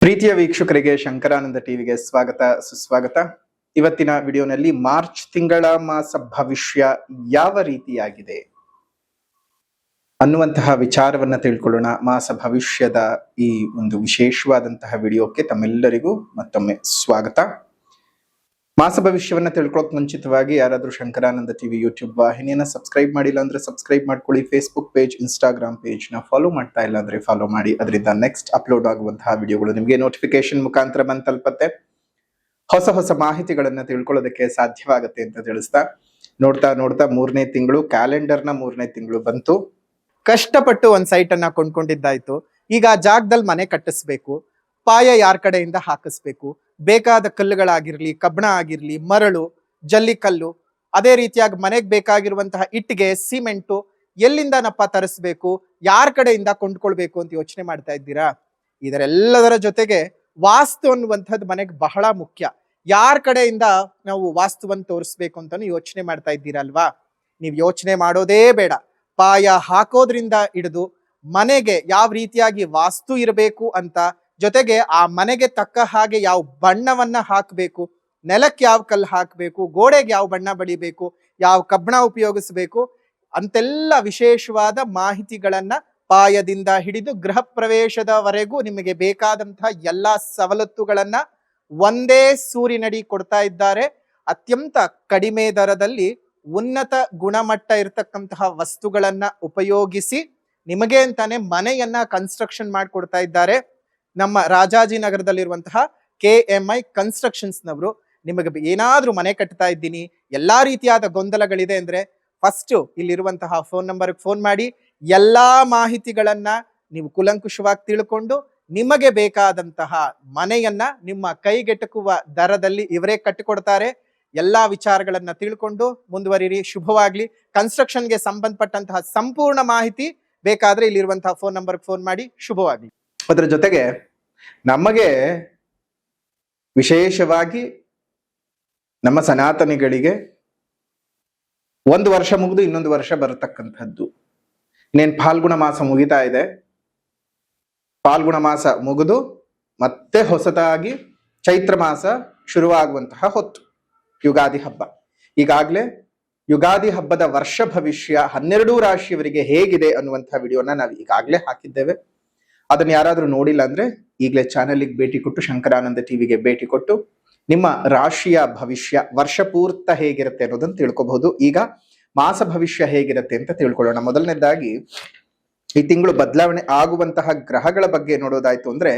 ಪ್ರೀತಿಯ ವೀಕ್ಷಕರಿಗೆ ಶಂಕರಾನಂದ ಟಿವಿಗೆ ಸ್ವಾಗತ ಸುಸ್ವಾಗತ. ಇವತ್ತಿನ ವಿಡಿಯೋನಲ್ಲಿ ಮಾರ್ಚ್ ತಿಂಗಳ ಮಾಸ ಭವಿಷ್ಯ ಯಾವ ರೀತಿಯಾಗಿದೆ ಅನ್ನುವಂತಹ ವಿಚಾರವನ್ನ ತಿಳ್ಕೊಳ್ಳೋಣ. ಮಾಸ ಭವಿಷ್ಯದ ಈ ಒಂದು ವಿಶೇಷವಾದಂತಹ ವಿಡಿಯೋಕ್ಕೆ ತಮ್ಮೆಲ್ಲರಿಗೂ ಮತ್ತೊಮ್ಮೆ ಸ್ವಾಗತ. ಮಾಸ ಭವಿಷ್ಯವನ್ನ ತಿಳ್ಕೊಳ್ಳೋಕೆ ಮುಂಚಿತವಾಗಿ ಯಾರಾದ್ರೂ ಶಂಕರಾನಂದ ಟಿವಿ ಯೂಟ್ಯೂಬ್ ವಾಹಿನಿಯನ್ನ ಸಬ್ಸ್ಕ್ರೈಬ್ ಮಾಡಿಲ್ಲ ಅಂದ್ರೆ ಸಬ್ಸ್ಕ್ರೈಬ್ ಮಾಡ್ಕೊಳ್ಳಿ. ಫೇಸ್ಬುಕ್ ಪೇಜ್, ಇನ್ಸ್ಟಾಗ್ರಾಮ್ ಪೇಜ್ ನ ಫಾಲೋ ಮಾಡ್ತಾ ಇಲ್ಲ ಅಂದ್ರೆ ಫಾಲೋ ಮಾಡಿ. ಅದರಿಂದ ನೆಕ್ಸ್ಟ್ ಅಪ್ಲೋಡ್ ಆಗುವಂತಹ ವಿಡಿಯೋಗಳು ನಿಮಗೆ ನೋಟಿಫಿಕೇಶನ್ ಮುಖಾಂತರ ಬಂದು ತಲುಪತ್ತೆ. ಹೊಸ ಹೊಸ ಮಾಹಿತಿಗಳನ್ನ ತಿಳ್ಕೊಳ್ಳೋದಕ್ಕೆ ಸಾಧ್ಯವಾಗುತ್ತೆ ಅಂತ ತಿಳಿಸ್ತಾ, ನೋಡ್ತಾ ನೋಡ್ತಾ ಮೂರನೇ ತಿಂಗಳು, ಕ್ಯಾಲೆಂಡರ್ನ ಮೂರನೇ ತಿಂಗಳು ಬಂತು. ಕಷ್ಟಪಟ್ಟು ಒಂದ್ ಸೈಟ್ ಅನ್ನ ಕೊಂಡ್ಕೊಂಡಿದ್ದಾಯ್ತು. ಈಗ ಆ ಜಾಗದಲ್ಲಿ ಮನೆ ಕಟ್ಟಿಸ್ಬೇಕು. ಪಾಯ ಯಾರ ಕಡೆಯಿಂದ ಹಾಕಿಸ್ಬೇಕು, ಬೇಕಾದ ಕಲ್ಲುಗಳಾಗಿರ್ಲಿ, ಕಬ್ಬಣ ಆಗಿರ್ಲಿ, ಮರಳು, ಜಲ್ಲಿಕಲ್ಲು, ಅದೇ ರೀತಿಯಾಗಿ ಮನೆಗೆ ಬೇಕಾಗಿರುವಂತಹ ಇಟ್ಟಿಗೆ, ಸಿಮೆಂಟು ಎಲ್ಲಿಂದನಪ್ಪ ತರಿಸ್ಬೇಕು, ಯಾರ ಕಡೆಯಿಂದ ಕೊಂಡ್ಕೊಳ್ಬೇಕು ಅಂತ ಯೋಚನೆ ಮಾಡ್ತಾ ಇದ್ದೀರಾ? ಇದರೆಲ್ಲದರ ಜೊತೆಗೆ ವಾಸ್ತು ಅನ್ನುವಂಥದ್ದು ಮನೆಗೆ ಬಹಳ ಮುಖ್ಯ. ಯಾರ ಕಡೆಯಿಂದ ನಾವು ವಾಸ್ತುವನ್ನು ತೋರಿಸ್ಬೇಕು ಅಂತಾನು ಯೋಚನೆ ಮಾಡ್ತಾ ಇದ್ದೀರಲ್ವಾ? ನೀವು ಯೋಚನೆ ಮಾಡೋದೇ ಬೇಡ. ಪಾಯ ಹಾಕೋದ್ರಿಂದ ಹಿಡಿದು ಮನೆಗೆ ಯಾವ ರೀತಿಯಾಗಿ ವಾಸ್ತು ಇರಬೇಕು ಅಂತ, ಜೊತೆಗೆ ಆ ಮನೆಗೆ ತಕ್ಕ ಹಾಗೆ ಯಾವ ಬಣ್ಣವನ್ನ ಹಾಕಬೇಕು, ನೆಲಕ್ಕೆ ಯಾವ ಕಲ್ಲು ಹಾಕಬೇಕು, ಗೋಡೆಗೆ ಯಾವ ಬಣ್ಣ ಬಳಿಬೇಕು, ಯಾವ ಕಬ್ಬಣ ಉಪಯೋಗಿಸಬೇಕು ಅಂತೆಲ್ಲ ವಿಶೇಷವಾದ ಮಾಹಿತಿಗಳನ್ನ ಪಾಯದಿಂದ ಹಿಡಿದು ಗೃಹ ಪ್ರವೇಶದವರೆಗೂ ನಿಮಗೆ ಬೇಕಾದಂತಹ ಎಲ್ಲಾ ಸವಲತ್ತುಗಳನ್ನ ಒಂದೇ ಸೂರಿನಡಿ ಕೊಡ್ತಾ ಇದ್ದಾರೆ. ಅತ್ಯಂತ ಕಡಿಮೆ ದರದಲ್ಲಿ ಉನ್ನತ ಗುಣಮಟ್ಟ ಇರತಕ್ಕಂತಹ ವಸ್ತುಗಳನ್ನ ಉಪಯೋಗಿಸಿ ನಿಮಗೆ ಅಂತಾನೆ ಮನೆಯನ್ನ ಕನ್ಸ್ಟ್ರಕ್ಷನ್ ಮಾಡಿಕೊಡ್ತಾ ಇದ್ದಾರೆ. ನಮ್ಮ ರಾಜಾಜಿನಗರದಲ್ಲಿರುವಂತಹ KMI ಕನ್ಸ್ಟ್ರಕ್ಷನ್ಸ್ ನವರು ನಿಮಗೆ ಏನಾದ್ರೂ ಮನೆ ಕಟ್ತಾ ಇದ್ದೀನಿ, ಎಲ್ಲಾ ರೀತಿಯಾದ ಗೊಂದಲಗಳಿದೆ ಅಂದ್ರೆ ಫಸ್ಟ್ ಇಲ್ಲಿರುವಂತಹ ಫೋನ್ ನಂಬರ್ಗೆ ಫೋನ್ ಮಾಡಿ ಎಲ್ಲಾ ಮಾಹಿತಿಗಳನ್ನ ನೀವು ಕುಲಂಕುಷವಾಗಿ ತಿಳ್ಕೊಂಡು ನಿಮಗೆ ಬೇಕಾದಂತಹ ಮನೆಯನ್ನ ನಿಮ್ಮ ಕೈಗೆಟಕುವ ದರದಲ್ಲಿ ಇವರೇ ಕಟ್ಟಿಕೊಡ್ತಾರೆ. ಎಲ್ಲಾ ವಿಚಾರಗಳನ್ನ ತಿಳ್ಕೊಂಡು ಮುಂದುವರಿರಿ. ಶುಭವಾಗ್ಲಿ. ಕನ್ಸ್ಟ್ರಕ್ಷನ್ಗೆ ಸಂಬಂಧಪಟ್ಟಂತಹ ಸಂಪೂರ್ಣ ಮಾಹಿತಿ ಬೇಕಾದ್ರೆ ಇಲ್ಲಿರುವಂತಹ ಫೋನ್ ನಂಬರ್ಗೆ ಫೋನ್ ಮಾಡಿ. ಶುಭವಾಗ್ಲಿ. ಅದರ ಜೊತೆಗೆ ನಮಗೆ ವಿಶೇಷವಾಗಿ ನಮ್ಮ ಸನಾತನಿಗಳಿಗೆ ಒಂದು ವರ್ಷ ಮುಗಿದು ಇನ್ನೊಂದು ವರ್ಷ ಬರತಕ್ಕಂಥದ್ದು. ಇನ್ನೇನು ಫಾಲ್ಗುಣ ಮಾಸ ಮುಗಿತಾ ಇದೆ. ಫಾಲ್ಗುಣ ಮಾಸ ಮುಗಿದು ಮತ್ತೆ ಹೊಸದಾಗಿ ಚೈತ್ರ ಮಾಸ ಶುರುವಾಗುವಂತಹ ಹೊತ್ತು, ಯುಗಾದಿ ಹಬ್ಬ. ಈಗಾಗಲೇ ಯುಗಾದಿ ಹಬ್ಬದ ವರ್ಷ ಭವಿಷ್ಯ 12 ರಾಶಿಯವರಿಗೆ ಹೇಗಿದೆ ಅನ್ನುವಂತಹ ವಿಡಿಯೋನ ನಾವು ಈಗಾಗಲೇ ಹಾಕಿದ್ದೇವೆ. ಅದನ್ನ ಯಾರಾದ್ರೂ ನೋಡಿಲ್ಲ ಅಂದ್ರೆ ಈಗಲೇ ಚಾನೆಲ್ಗೆ ಭೇಟಿ ಕೊಟ್ಟು, ಶಂಕರಾನಂದ ಟಿವಿಗೆ ಭೇಟಿ ಕೊಟ್ಟು ನಿಮ್ಮ ರಾಶಿಯ ಭವಿಷ್ಯ ವರ್ಷ ಪೂರ್ತ ಹೇಗಿರುತ್ತೆ ಅನ್ನೋದನ್ನ ತಿಳ್ಕೊಬಹುದು. ಈಗ ಮಾಸ ಭವಿಷ್ಯ ಹೇಗಿರುತ್ತೆ ಅಂತ ತಿಳ್ಕೊಳ್ಳೋಣ. ಮೊದಲನೇದಾಗಿ ಈ ತಿಂಗಳು ಬದಲಾವಣೆ ಆಗುವಂತಹ ಗ್ರಹಗಳ ಬಗ್ಗೆ ನೋಡೋದಾಯ್ತು ಅಂದ್ರೆ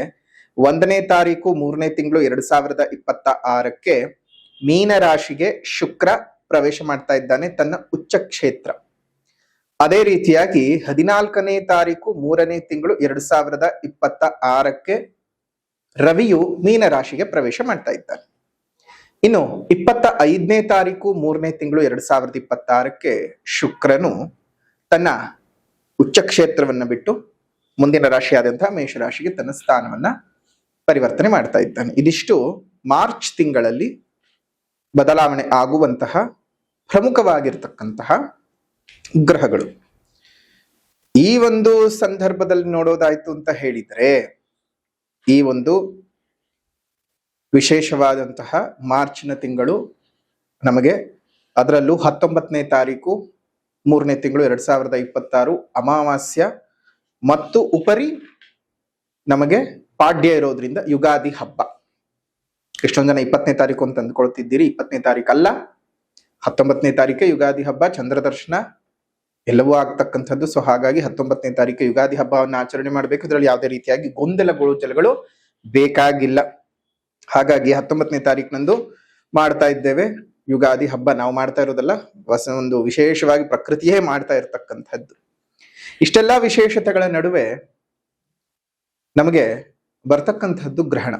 1ನೇ ತಾರೀಕು 3ನೇ ತಿಂಗಳು 2026ಕ್ಕೆ ಮೀನ ರಾಶಿಗೆ ಶುಕ್ರ ಪ್ರವೇಶ ಮಾಡ್ತಾ ಇದ್ದಾನೆ ತನ್ನ ಉಚ್ಚ ಕ್ಷೇತ್ರ. ಅದೇ ರೀತಿಯಾಗಿ 14ನೇ ತಾರೀಕು 3ನೇ ತಿಂಗಳು 2026ಕ್ಕೆ ರವಿಯು ಮೀನ ರಾಶಿಗೆ ಪ್ರವೇಶ ಮಾಡ್ತಾ ಇದ್ದಾನೆ. ಇನ್ನು 25ನೇ ತಾರೀಕು 3ನೇ ತಿಂಗಳು 2026ಕ್ಕೆ ಶುಕ್ರನು ತನ್ನ ಉಚ್ಚ ಕ್ಷೇತ್ರವನ್ನ ಬಿಟ್ಟು ಮುಂದಿನ ರಾಶಿಯಾದಂತಹ ಮೇಷರಾಶಿಗೆ ತನ್ನ ಸ್ಥಾನವನ್ನ ಪರಿವರ್ತನೆ ಮಾಡ್ತಾ ಇದ್ದಾನೆ. ಇದಿಷ್ಟು ಮಾರ್ಚ್ ತಿಂಗಳಲ್ಲಿ ಬದಲಾವಣೆ ಆಗುವಂತಹ ಪ್ರಮುಖವಾಗಿರ್ತಕ್ಕಂತಹ ಗ್ರಹಗಳು. ಈ ಒಂದು ಸಂದರ್ಭದಲ್ಲಿ ನೋಡೋದಾಯ್ತು ಅಂತ ಹೇಳಿದ್ರೆ, ಈ ಒಂದು ವಿಶೇಷವಾದಂತಹ ಮಾರ್ಚಿನ ತಿಂಗಳು ನಮಗೆ, ಅದರಲ್ಲೂ 19ನೇ ತಾರೀಕು 3ನೇ ತಿಂಗಳು 2026 ಅಮಾವಾಸ್ಯ ಮತ್ತು ಉಪರಿ ನಮಗೆ ಪಾಡ್ಯ ಇರೋದ್ರಿಂದ ಯುಗಾದಿ ಹಬ್ಬ. ಎಷ್ಟೊಂದು ಜನ 20ನೇ ತಾರೀಕು ಅಂತ ಅಂದ್ಕೊಳ್ತಿದ್ದೀರಿ. 20ನೇ ತಾರೀಕು ಅಲ್ಲ, 19ನೇ ತಾರೀಕೆ ಯುಗಾದಿ ಹಬ್ಬ. ಚಂದ್ರ ದರ್ಶನ ಎಲ್ಲವೂ ಆಗ್ತಕ್ಕಂಥದ್ದು. ಸೊ ಹಾಗಾಗಿ 19ನೇ ತಾರೀಕು ಯುಗಾದಿ ಹಬ್ಬವನ್ನು ಆಚರಣೆ ಮಾಡಬೇಕು. ಇದರಲ್ಲಿ ಯಾವುದೇ ರೀತಿಯಾಗಿ ಗೊಂದಲಗಳು ಬೇಕಾಗಿಲ್ಲ. ಹಾಗಾಗಿ 19ನೇ ತಾರೀಕಿನಂದು ಮಾಡ್ತಾ ಇದ್ದೇವೆ ಯುಗಾದಿ ಹಬ್ಬ. ನಾವು ಮಾಡ್ತಾ ಇರೋದಲ್ಲ, ಒಂದು ವಿಶೇಷವಾಗಿ ಪ್ರಕೃತಿಯೇ ಮಾಡ್ತಾ ಇರತಕ್ಕಂಥದ್ದು. ಇಷ್ಟೆಲ್ಲಾ ವಿಶೇಷತೆಗಳ ನಡುವೆ ನಮಗೆ ಬರ್ತಕ್ಕಂಥದ್ದು ಗ್ರಹಣ.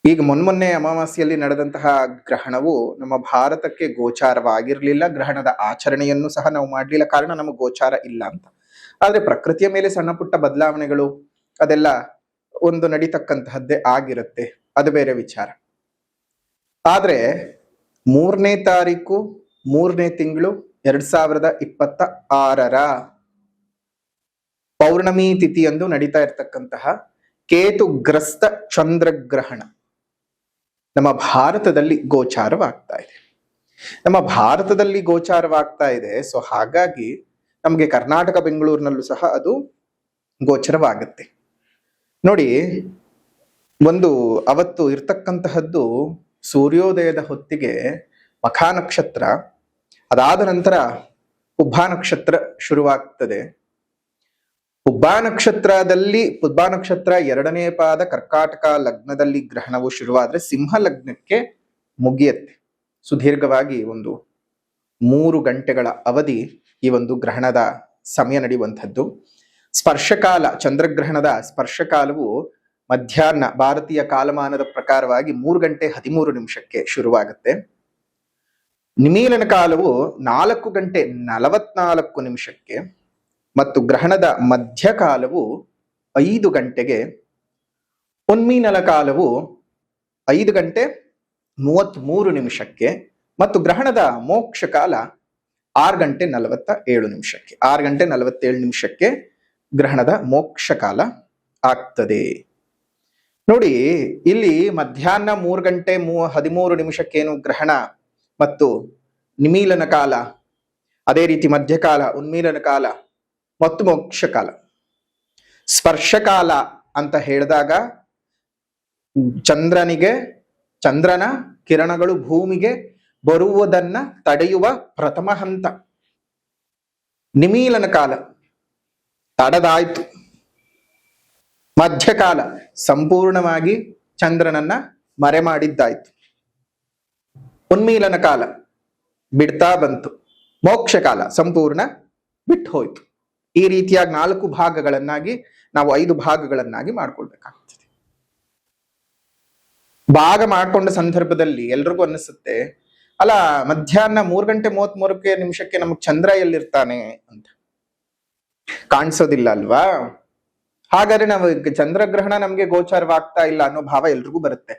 ಈಗ ಮೊನ್ನೆ ಅಮಾವಾಸ್ಯೆಯಲ್ಲಿ ನಡೆದಂತಹ ಗ್ರಹಣವು ನಮ್ಮ ಭಾರತಕ್ಕೆ ಗೋಚಾರವಾಗಿರ್ಲಿಲ್ಲ. ಗ್ರಹಣದ ಆಚರಣೆಯನ್ನು ಸಹ ನಾವು ಮಾಡ್ಲಿಲ್ಲ, ಕಾರಣ ನಮಗೆ ಗೋಚಾರ ಇಲ್ಲ ಅಂತ. ಆದ್ರೆ ಪ್ರಕೃತಿಯ ಮೇಲೆ ಸಣ್ಣ ಪುಟ್ಟ ಬದಲಾವಣೆಗಳು ಅದೆಲ್ಲ ಒಂದು ನಡೀತಕ್ಕಂತಹದ್ದೇ ಆಗಿರುತ್ತೆ, ಅದು ಬೇರೆ ವಿಚಾರ. ಆದ್ರೆ 3ನೇ ತಾರೀಕು 3ನೇ ತಿಂಗಳು 2026 ಪೌರ್ಣಮಿ ತಿಥಿಯಂದು ನಡೀತಾ ಇರ್ತಕ್ಕಂತಹ ಕೇತುಗ್ರಸ್ತ ಚಂದ್ರಗ್ರಹಣ ನಮ್ಮ ಭಾರತದಲ್ಲಿ ಗೋಚಾರವಾಗ್ತಾ ಇದೆ. ನಮ್ಮ ಭಾರತದಲ್ಲಿ ಗೋಚಾರವಾಗ್ತಾ ಇದೆ. ಸೊ ಹಾಗಾಗಿ ನಮಗೆ ಕರ್ನಾಟಕ ಬೆಂಗಳೂರಿನಲ್ಲೂ ಸಹ ಅದು ಗೋಚರವಾಗುತ್ತೆ. ನೋಡಿ, ಒಂದು ಅವತ್ತು ಇರ್ತಕ್ಕಂತಹದ್ದು ಸೂರ್ಯೋದಯದ ಹೊತ್ತಿಗೆ ಮಖಾ ನಕ್ಷತ್ರ, ಅದಾದ ನಂತರ ಪುಬ್ಬಾ ನಕ್ಷತ್ರ ಶುರುವಾಗ್ತದೆ. ಪುಬ್ಬಾ ನಕ್ಷತ್ರ ಎರಡನೇ ಪಾದ ಕರ್ಕಾಟಕ ಲಗ್ನದಲ್ಲಿ ಗ್ರಹಣವು ಶುರುವಾದ್ರೆ ಸಿಂಹ ಲಗ್ನಕ್ಕೆ ಮುಗಿಯತ್ತೆ. ಸುದೀರ್ಘವಾಗಿ ಒಂದು 3 ಗಂಟೆಗಳ ಅವಧಿ ಈ ಒಂದು ಗ್ರಹಣದ ಸಮಯ ನಡೆಯುವಂಥದ್ದು. ಸ್ಪರ್ಶಕಾಲ, ಚಂದ್ರಗ್ರಹಣದ ಸ್ಪರ್ಶಕಾಲವು ಮಧ್ಯಾಹ್ನ ಭಾರತೀಯ ಕಾಲಮಾನದ ಪ್ರಕಾರವಾಗಿ 3 ಗಂಟೆ 13 ನಿಮಿಷಕ್ಕೆ ಶುರುವಾಗುತ್ತೆ. ನಿಮೀಲನ ಕಾಲವು 4 ಗಂಟೆ 44 ನಿಮಿಷಕ್ಕೆ ಮತ್ತು ಗ್ರಹಣದ ಮಧ್ಯಕಾಲವು 5 ಗಂಟೆಗೆ, ಉನ್ಮೀಲನ ಕಾಲವು 5 ಗಂಟೆ 33 ನಿಮಿಷಕ್ಕೆ ಮತ್ತು ಗ್ರಹಣದ ಮೋಕ್ಷ ಕಾಲ 6 ಗಂಟೆ 47 ನಿಮಿಷಕ್ಕೆ. 6 ಗಂಟೆ 47 ನಿಮಿಷಕ್ಕೆ ಗ್ರಹಣದ ಮೋಕ್ಷ ಕಾಲ ಆಗ್ತದೆ. ನೋಡಿ, ಇಲ್ಲಿ ಮಧ್ಯಾಹ್ನ 3 ಗಂಟೆ 13 ನಿಮಿಷಕ್ಕೇನು ಗ್ರಹಣ ಮತ್ತು ನಿಮೀಲನ ಕಾಲ, ಅದೇ ರೀತಿ ಮಧ್ಯಕಾಲ, ಉನ್ಮೀಲನ ಕಾಲ ಮತ್ತು ಮೋಕ್ಷ ಕಾಲ. ಸ್ಪರ್ಶಕಾಲ ಅಂತ ಹೇಳಿದಾಗ ಚಂದ್ರನ ಕಿರಣಗಳು ಭೂಮಿಗೆ ಬರುವುದನ್ನ ತಡೆಯುವ ಪ್ರಥಮ ಹಂತ. ನಿಮೀಲನ ಕಾಲ ತಡೆದಾಯ್ತು. ಮಧ್ಯಕಾಲ ಸಂಪೂರ್ಣವಾಗಿ ಚಂದ್ರನನ್ನ ಮರೆ ಮಾಡಿದ್ದಾಯ್ತು. ಉನ್ಮೀಲನ ಕಾಲ ಬಿಡ್ತಾ ಬಂತು. ಮೋಕ್ಷ ಕಾಲ ಸಂಪೂರ್ಣ ಬಿಟ್ಟು ಹೋಯ್ತು. ಈ ರೀತಿಯಾಗಿ 4 ಭಾಗಗಳನ್ನಾಗಿ ನಾವು 5 ಭಾಗಗಳನ್ನಾಗಿ ಮಾಡ್ಕೊಳ್ಬೇಕಾಗ್ತದೆ. ಭಾಗ ಮಾಡ್ಕೊಂಡ ಸಂದರ್ಭದಲ್ಲಿ ಎಲ್ರಿಗೂ ಅನ್ನಿಸುತ್ತೆ, ಅಲ್ಲ ಮಧ್ಯಾಹ್ನ 3 ಗಂಟೆ 33 ನಿಮಿಷಕ್ಕೆ ನಮಗ್ ಚಂದ್ರ ಎಲ್ಲಿರ್ತಾನೆ ಅಂತ ಕಾಣಿಸೋದಿಲ್ಲ ಅಲ್ವಾ? ಹಾಗಾದ್ರೆ ನಾವು ಚಂದ್ರಗ್ರಹಣ ನಮ್ಗೆ ಗೋಚಾರವಾಗ್ತಾ ಇಲ್ಲ ಅನ್ನೋ ಭಾವ ಎಲ್ರಿಗೂ ಬರುತ್ತೆ.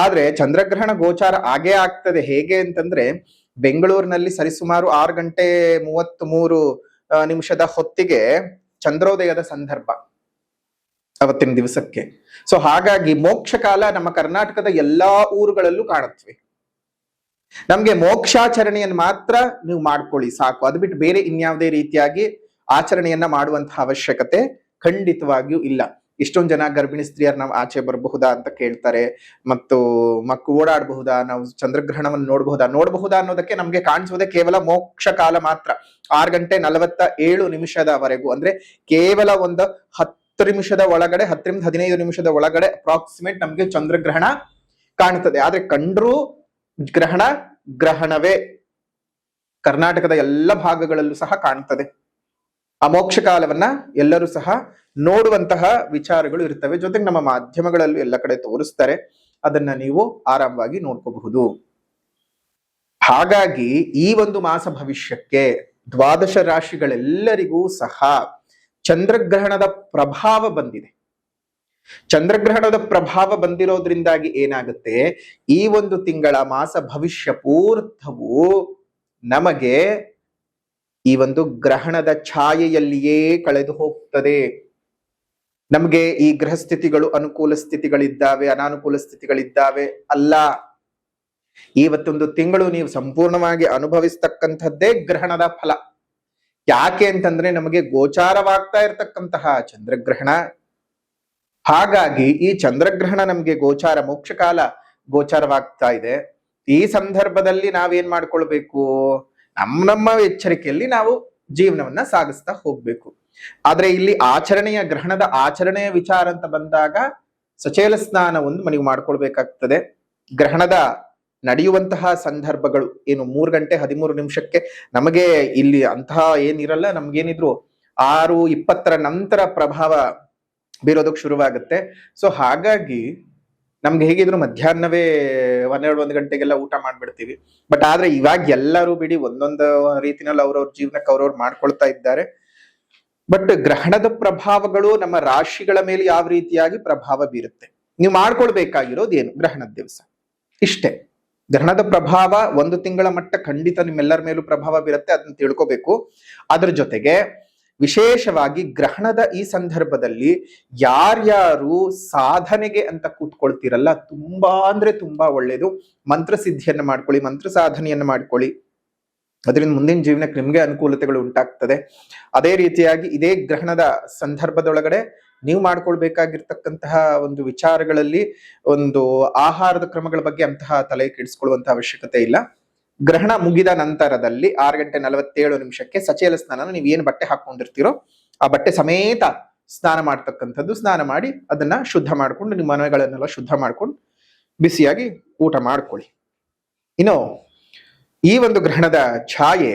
ಆದ್ರೆ ಚಂದ್ರಗ್ರಹಣ ಗೋಚಾರ ಆಗೇ ಆಗ್ತದೆ. ಹೇಗೆ ಅಂತಂದ್ರೆ, ಬೆಂಗಳೂರಿನಲ್ಲಿ ಸರಿಸುಮಾರು 6 ಗಂಟೆ 33 ನಿಮಿಷದ ಹೊತ್ತಿಗೆ ಚಂದ್ರೋದಯದ ಸಂದರ್ಭ ಅವತ್ತಿನ ದಿವಸಕ್ಕೆ. ಸೊ ಹಾಗಾಗಿ ಮೋಕ್ಷ ಕಾಲ ನಮ್ಮ ಕರ್ನಾಟಕದ ಎಲ್ಲಾ ಊರುಗಳಲ್ಲೂ ಕಾಣುತ್ತವೆ. ನಮ್ಗೆ ಮೋಕ್ಷಾಚರಣೆಯನ್ನು ಮಾತ್ರ ನೀವು ಮಾಡ್ಕೊಳ್ಳಿ ಸಾಕು. ಅದು ಬಿಟ್ಟು ಬೇರೆ ಇನ್ಯಾವುದೇ ರೀತಿಯಾಗಿ ಆಚರಣೆಯನ್ನ ಮಾಡುವಂತಹ ಅವಶ್ಯಕತೆ ಖಂಡಿತವಾಗಿಯೂ ಇಲ್ಲ. ಇಷ್ಟೊಂದು ಜನ ಗರ್ಭಿಣಿ ಸ್ತ್ರೀಯರು ನಾವು ಆಚೆ ಬರಬಹುದಾ ಅಂತ ಕೇಳ್ತಾರೆ, ಮತ್ತು ಮಕ್ಕಳು ಓಡಾಡಬಹುದಾ, ನಾವು ಚಂದ್ರಗ್ರಹಣವನ್ನು ನೋಡಬಹುದಾ ಅನ್ನೋದಕ್ಕೆ ನಮ್ಗೆ ಕಾಣಿಸುವುದೇ ಕೇವಲ ಮೋಕ್ಷ ಕಾಲ ಮಾತ್ರ. 6 ಗಂಟೆ 47 ನಿಮಿಷದವರೆಗೂ, ಅಂದ್ರೆ ಕೇವಲ ಒಂದು 10 ನಿಮಿಷದ ಒಳಗಡೆ, 10ರಿಂದ 15 ನಿಮಿಷದ ಒಳಗಡೆ ಅಪ್ರಾಕ್ಸಿಮೇಟ್ ನಮ್ಗೆ ಚಂದ್ರಗ್ರಹಣ ಕಾಣುತ್ತದೆ. ಆದ್ರೆ ಕಂಡ್ರೂ ಗ್ರಹಣವೇ ಕರ್ನಾಟಕದ ಎಲ್ಲ ಭಾಗಗಳಲ್ಲೂ ಸಹ ಕಾಣುತ್ತದೆ. ಆ ಮೋಕ್ಷ ಕಾಲವನ್ನ ಎಲ್ಲರೂ ಸಹ ನೋಡುವಂತಹ ವಿಚಾರಗಳು ಇರ್ತವೆ. ಜೊತೆಗೆ ನಮ್ಮ ಮಾಧ್ಯಮಗಳಲ್ಲೂ ಎಲ್ಲ ಕಡೆ ತೋರಿಸ್ತಾರೆ. ಅದನ್ನ ನೀವು ಆರಾಮವಾಗಿ ನೋಡ್ಕೋಬಹುದು. ಹಾಗಾಗಿ ಈ ಒಂದು ಮಾಸ ಭವಿಷ್ಯಕ್ಕೆ 12 ರಾಶಿಗಳೆಲ್ಲರಿಗೂ ಸಹ ಚಂದ್ರಗ್ರಹಣದ ಪ್ರಭಾವ ಬಂದಿದೆ. ಚಂದ್ರಗ್ರಹಣದ ಪ್ರಭಾವ ಬಂದಿರೋದ್ರಿಂದಾಗಿ ಏನಾಗುತ್ತೆ, ಈ ಒಂದು ತಿಂಗಳ ಮಾಸ ಭವಿಷ್ಯ ಪೂರ್ತವು ನಮಗೆ ಈ ಒಂದು ಗ್ರಹಣದ ಛಾಯೆಯಲ್ಲಿಯೇ ಕಳೆದು ಹೋಗ್ತದೆ. ನಮಗೆ ಈ ಗ್ರಹ ಸ್ಥಿತಿಗಳು ಅನುಕೂಲ ಸ್ಥಿತಿಗಳಿದ್ದಾವೆ, ಅನಾನುಕೂಲ ಸ್ಥಿತಿಗಳಿದ್ದಾವೆ ಅಲ್ಲ. ಇವತ್ತೊಂದು ತಿಂಗಳು ನೀವು ಸಂಪೂರ್ಣವಾಗಿ ಅನುಭವಿಸ್ತಕ್ಕಂಥದ್ದೇ ಗ್ರಹಣದ ಫಲ. ಯಾಕೆ ಅಂತಂದ್ರೆ ನಮಗೆ ಗೋಚಾರವಾಗ್ತಾ ಇರತಕ್ಕಂತಹ ಚಂದ್ರಗ್ರಹಣ. ಹಾಗಾಗಿ ಈ ಚಂದ್ರಗ್ರಹಣ ನಮ್ಗೆ ಗೋಚಾರ, ಮೋಕ್ಷಕಾಲ ಗೋಚಾರವಾಗ್ತಾ ಇದೆ. ಈ ಸಂದರ್ಭದಲ್ಲಿ ನಾವೇನ್ ಮಾಡ್ಕೊಳ್ಬೇಕು, ನಮ್ಮ ಎಚ್ಚರಿಕೆಯಲ್ಲಿ ನಾವು ಜೀವನವನ್ನ ಸಾಗಿಸ್ತಾ ಹೋಗ್ಬೇಕು. ಆದ್ರೆ ಇಲ್ಲಿ ಗ್ರಹಣದ ಆಚರಣೆಯ ವಿಚಾರ ಅಂತ ಬಂದಾಗ ಸಚೇಲ ಸ್ನಾನ ಒಂದು ಮನೆಗೆ ಮಾಡ್ಕೊಳ್ಬೇಕಾಗ್ತದೆ. ಗ್ರಹಣದ ನಡೆಯುವಂತಹ ಸಂದರ್ಭಗಳು ಏನು 3 ಗಂಟೆ 13 ನಿಮಿಷಕ್ಕೆ ನಮಗೆ ಇಲ್ಲಿ ಅಂತಹ ಏನಿರಲ್ಲ. ನಮ್ಗೇನಿದ್ರು 6:20 ನಂತರ ಪ್ರಭಾವ ಬೀರೋದಕ್ಕೆ ಶುರುವಾಗುತ್ತೆ. ಸೊ ಹಾಗಾಗಿ ನಮ್ಗೆ ಹೇಗಿದ್ರು ಮಧ್ಯಾಹ್ನವೇ 12 ಗಂಟೆಗೆಲ್ಲ ಊಟ ಮಾಡ್ಬಿಡ್ತೀವಿ. ಬಟ್ ಆದ್ರೆ ಇವಾಗ ಎಲ್ಲರೂ ಬಿಡಿ ಒಂದೊಂದು ರೀತಿನಲ್ಲಿ ಅವ್ರವ್ರ ಜೀವನಕ್ಕೆ ಅವ್ರವ್ರು ಮಾಡ್ಕೊಳ್ತಾ ಇದ್ದಾರೆ. ಬಟ್ ಗ್ರಹಣದ ಪ್ರಭಾವಗಳು ನಮ್ಮ ರಾಶಿಗಳ ಮೇಲೆ ಯಾವ ರೀತಿಯಾಗಿ ಪ್ರಭಾವ ಬೀರುತ್ತೆ, ನೀವು ಮಾಡ್ಕೊಳ್ಬೇಕಾಗಿರೋದು ಏನು, ಗ್ರಹಣದ ದಿವಸ ಇಷ್ಟೇ. ಗ್ರಹಣದ ಪ್ರಭಾವ 1 ತಿಂಗಳ ಮಟ್ಟ ಖಂಡಿತ ನಿಮ್ಮೆಲ್ಲರ ಮೇಲೂ ಪ್ರಭಾವ ಬೀರುತ್ತೆ, ಅದನ್ನ ತಿಳ್ಕೋಬೇಕು. ಅದ್ರ ಜೊತೆಗೆ ವಿಶೇಷವಾಗಿ ಗ್ರಹಣದ ಈ ಸಂದರ್ಭದಲ್ಲಿ ಯಾರ್ಯಾರು ಸಾಧನೆಗೆ ಅಂತ ಕೂತ್ಕೊಳ್ತಿರಲ್ಲ, ತುಂಬಾ ಅಂದ್ರೆ ತುಂಬಾ ಒಳ್ಳೇದು. ಮಂತ್ರ ಸಿದ್ಧಿಯನ್ನ ಮಾಡ್ಕೊಳ್ಳಿ, ಮಂತ್ರ ಸಾಧನೆಯನ್ನ ಮಾಡ್ಕೊಳ್ಳಿ. ಅದರಿಂದ ಮುಂದಿನ ಜೀವನಕ್ಕೆ ನಿಮ್ಗೆ ಅನುಕೂಲತೆಗಳು ಉಂಟಾಗ್ತದೆ. ಅದೇ ರೀತಿಯಾಗಿ ಇದೇ ಗ್ರಹಣದ ಸಂದರ್ಭದೊಳಗಡೆ ನೀವು ಮಾಡ್ಕೊಳ್ಬೇಕಾಗಿರ್ತಕ್ಕಂತಹ ಒಂದು ವಿಚಾರಗಳಲ್ಲಿ ಒಂದು ಆಹಾರದ ಕ್ರಮಗಳ ಬಗ್ಗೆ ಅಂತಹ ತಲೆ ಕೆಡಿಸ್ಕೊಳ್ಳುವಂತಹ ಅವಶ್ಯಕತೆ ಇಲ್ಲ. ಗ್ರಹಣ ಮುಗಿದ ನಂತರದಲ್ಲಿ 6:47 ಸಚೇಲ ಸ್ನಾನ, ನೀವು ಏನು ಬಟ್ಟೆ ಹಾಕೊಂಡಿರ್ತೀರೋ ಆ ಬಟ್ಟೆ ಸಮೇತ ಸ್ನಾನ ಮಾಡ್ತಕ್ಕಂಥದ್ದು. ಸ್ನಾನ ಮಾಡಿ ಅದನ್ನ ಶುದ್ಧ ಮಾಡ್ಕೊಂಡು ನಿಮ್ಮ ಮನೆಗಳನ್ನೆಲ್ಲ ಶುದ್ಧ ಮಾಡ್ಕೊಂಡು ಬಿಸಿಯಾಗಿ ಊಟ ಮಾಡ್ಕೊಳ್ಳಿ. ಇನ್ನು ಈ ಒಂದು ಗ್ರಹಣದ ಛಾಯೆ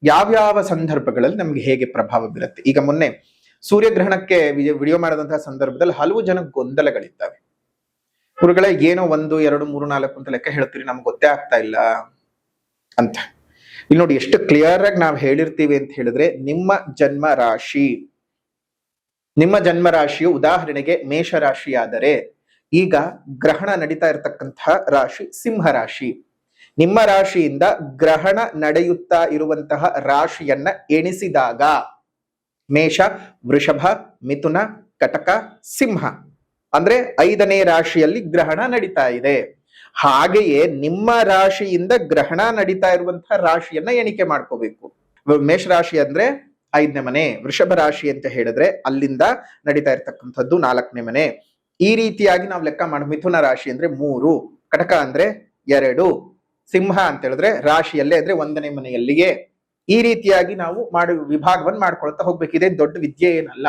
ಯಾವ್ಯಾವ ಸಂದರ್ಭಗಳಲ್ಲಿ ನಮ್ಗೆ ಹೇಗೆ ಪ್ರಭಾವ ಬೀರುತ್ತೆ? ಈಗ ಮೊನ್ನೆ ಸೂರ್ಯಗ್ರಹಣಕ್ಕೆ ವಿಡಿಯೋ ಮಾಡಿದಂತಹ ಸಂದರ್ಭದಲ್ಲಿ ಹಲವು ಜನ ಗೊಂದಲಗಳಿದ್ದಾವೆ. ಗುರುಗಳೇ, ಏನೋ 1, 2, 3, 4 ಅಂತ ಲೆಕ್ಕ ಹೇಳ್ತೀರಿ, ನಮ್ಗೆ ಗೊತ್ತೇ ಆಗ್ತಾ ಇಲ್ಲ ಅಂತ. ಇಲ್ಲಿ ನೋಡಿ ಎಷ್ಟು ಕ್ಲಿಯರ್ ಆಗಿ ನಾವು ಹೇಳಿರ್ತೀವಿ ಅಂತ ಹೇಳಿದ್ರೆ, ನಿಮ್ಮ ಜನ್ಮ ರಾಶಿಯು ಉದಾಹರಣೆಗೆ ಮೇಷ ರಾಶಿಯಾದರೆ ಈಗ ಗ್ರಹಣ ನಡೀತಾ ಇರತಕ್ಕಂತಹ ರಾಶಿ ಸಿಂಹ ರಾಶಿ. ನಿಮ್ಮ ರಾಶಿಯಿಂದ ಗ್ರಹಣ ನಡೆಯುತ್ತಾ ಇರುವಂತಹ ರಾಶಿಯನ್ನ ಎಣಿಸಿದಾಗ ಮೇಷ, ವೃಷಭ, ಮಿಥುನ, ಕಟಕ, ಸಿಂಹ ಅಂದ್ರೆ 5ನೇ ರಾಶಿಯಲ್ಲಿ ಗ್ರಹಣ ನಡೀತಾ ಇದೆ. ಹಾಗೆಯೇ ನಿಮ್ಮ ರಾಶಿಯಿಂದ ಗ್ರಹಣ ನಡೀತಾ ಇರುವಂತಹ ರಾಶಿಯನ್ನ ಎಣಿಕೆ ಮಾಡ್ಕೋಬೇಕು. ಮೇಷ ರಾಶಿ ಅಂದ್ರೆ 5ನೇ ಮನೆ, ವೃಷಭ ರಾಶಿ ಅಂತ ಹೇಳಿದ್ರೆ ಅಲ್ಲಿಂದ ನಡೀತಾ ಇರ್ತಕ್ಕಂಥದ್ದು 4ನೇ ಮನೆ. ಈ ರೀತಿಯಾಗಿ ನಾವು ಲೆಕ್ಕ ಮಾಡಿ, ಮಿಥುನ ರಾಶಿ ಅಂದ್ರೆ 3, ಕಟಕ ಅಂದ್ರೆ 2, ಸಿಂಹ ಅಂತ ಹೇಳಿದ್ರೆ ರಾಶಿಯಲ್ಲೇ ಅಂದ್ರೆ 1ನೇ ಮನೆಯಲ್ಲಿಗೆ. ಈ ರೀತಿಯಾಗಿ ನಾವು ವಿಭಾಗವನ್ನು ಮಾಡ್ಕೊಳ್ತಾ ಹೋಗ್ಬೇಕು. ಇದೇ ದೊಡ್ಡ ವಿದ್ಯೆ ಏನಲ್ಲ,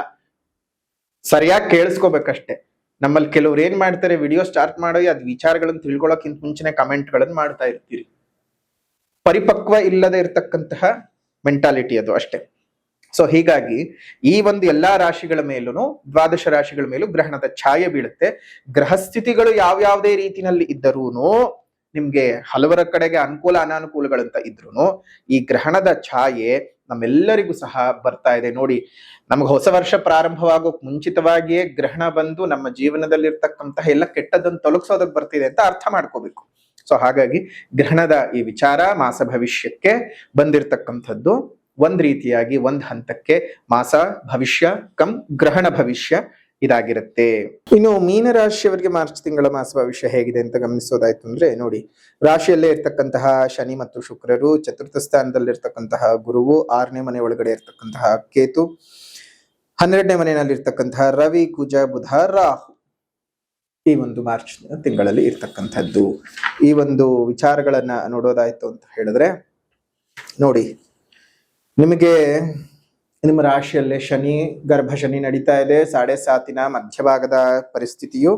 ಸರಿಯಾಗಿ ಕೇಳಿಸ್ಕೋಬೇಕಷ್ಟೇ. ನಮ್ಮಲ್ಲಿ ಕೆಲವ್ರು ಏನ್ ಮಾಡ್ತಾರೆ, ವಿಡಿಯೋ ಸ್ಟಾರ್ಟ್ ಮಾಡೋ ಅದ್ ವಿಚಾರಗಳನ್ನು ತಿಳ್ಕೊಳ್ಳೋಕ್ಕಿಂತ ಮುಂಚೆನೆ ಕಮೆಂಟ್ಗಳನ್ನು ಮಾಡ್ತಾ ಇರ್ತೀರಿ. ಪರಿಪಕ್ವ ಇಲ್ಲದೆ ಇರತಕ್ಕಂತಹ ಮೆಂಟಾಲಿಟಿ ಅದು ಅಷ್ಟೇ. ಸೊ ಹೀಗಾಗಿ ಈ ಒಂದು ಎಲ್ಲಾ ರಾಶಿಗಳ ಮೇಲೂ, 12 ರಾಶಿಗಳ ಮೇಲೂ ಗ್ರಹಣದ ಛಾಯೆ ಬೀಳುತ್ತೆ. ಗ್ರಹಸ್ಥಿತಿಗಳು ಯಾವ್ಯಾವುದೇ ರೀತಿನಲ್ಲಿ ಇದ್ದರೂನು, ನಿಮ್ಗೆ ಹಲವರ ಕಡೆಗೆ ಅನುಕೂಲ ಅನಾನುಕೂಲಗಳಂತ ಇದ್ರೂ ಈ ಗ್ರಹಣದ ಛಾಯೆ ನಮ್ಮೆಲ್ಲರಿಗೂ ಸಹ ಬರ್ತಾ ಇದೆ. ನೋಡಿ, ನಮ್ಗೆ ಹೊಸ ವರ್ಷ ಪ್ರಾರಂಭವಾಗೋಕ್ ಮುಂಚಿತವಾಗಿಯೇ ಗ್ರಹಣ ಬಂದು ನಮ್ಮ ಜೀವನದಲ್ಲಿ ಇರ್ತಕ್ಕಂತಹ ಎಲ್ಲ ಕೆಟ್ಟದನ್ನು ತೊಲಗಿಸೋದಕ್ಕೆ ಬರ್ತಿದೆ ಅಂತ ಅರ್ಥ ಮಾಡ್ಕೋಬೇಕು. ಸೊ ಹಾಗಾಗಿ ಗ್ರಹಣದ ಈ ವಿಚಾರ ಮಾಸ ಭವಿಷ್ಯಕ್ಕೆ ಬಂದಿರತಕ್ಕಂಥದ್ದು ಒಂದ್ ರೀತಿಯಾಗಿ ಒಂದ್ ಹಂತಕ್ಕೆ ಮಾಸ ಭವಿಷ್ಯ ಕಂ ಗ್ರಹಣ ಭವಿಷ್ಯ ಇದಾಗಿರುತ್ತೆ. ಇನ್ನು ಮೀನ ರಾಶಿಯವರಿಗೆ ಮಾರ್ಚ್ ತಿಂಗಳ ಮಾಸ ಭವಿಷ್ಯ ಹೇಗಿದೆ ಅಂತ ಗಮನಿಸೋದಾಯ್ತು ಅಂದ್ರೆ, ನೋಡಿ, ರಾಶಿಯಲ್ಲೇ ಇರ್ತಕ್ಕಂತಹ ಶನಿ ಮತ್ತು ಶುಕ್ರರು, ಚತುರ್ಥ ಸ್ಥಾನದಲ್ಲಿರ್ತಕ್ಕಂತಹ ಗುರುವು, 6ನೇ ಮನೆ ಒಳಗಡೆ ಇರ್ತಕ್ಕಂತಹ ಕೇತು, 12ನೇ ಮನೆಯಲ್ಲಿ ಇರ್ತಕ್ಕಂತಹ ರವಿ, ಕುಜ, ಬುಧ, ರಾಹು ಈ ಒಂದು ಮಾರ್ಚ್ ತಿಂಗಳಲ್ಲಿ ಇರ್ತಕ್ಕಂಥದ್ದು. ಈ ಒಂದು ವಿಚಾರಗಳನ್ನ ನೋಡೋದಾಯ್ತು ಅಂತ ಹೇಳಿದ್ರೆ, ನೋಡಿ, ನಿಮಗೆ ನಿಮ್ಮ ರಾಶಿಯಲ್ಲೇ ಶನಿ, ಗರ್ಭ ಶನಿ ನಡೀತಾ ಇದೆ. 7.5 ಮಧ್ಯಭಾಗದ ಪರಿಸ್ಥಿತಿಯು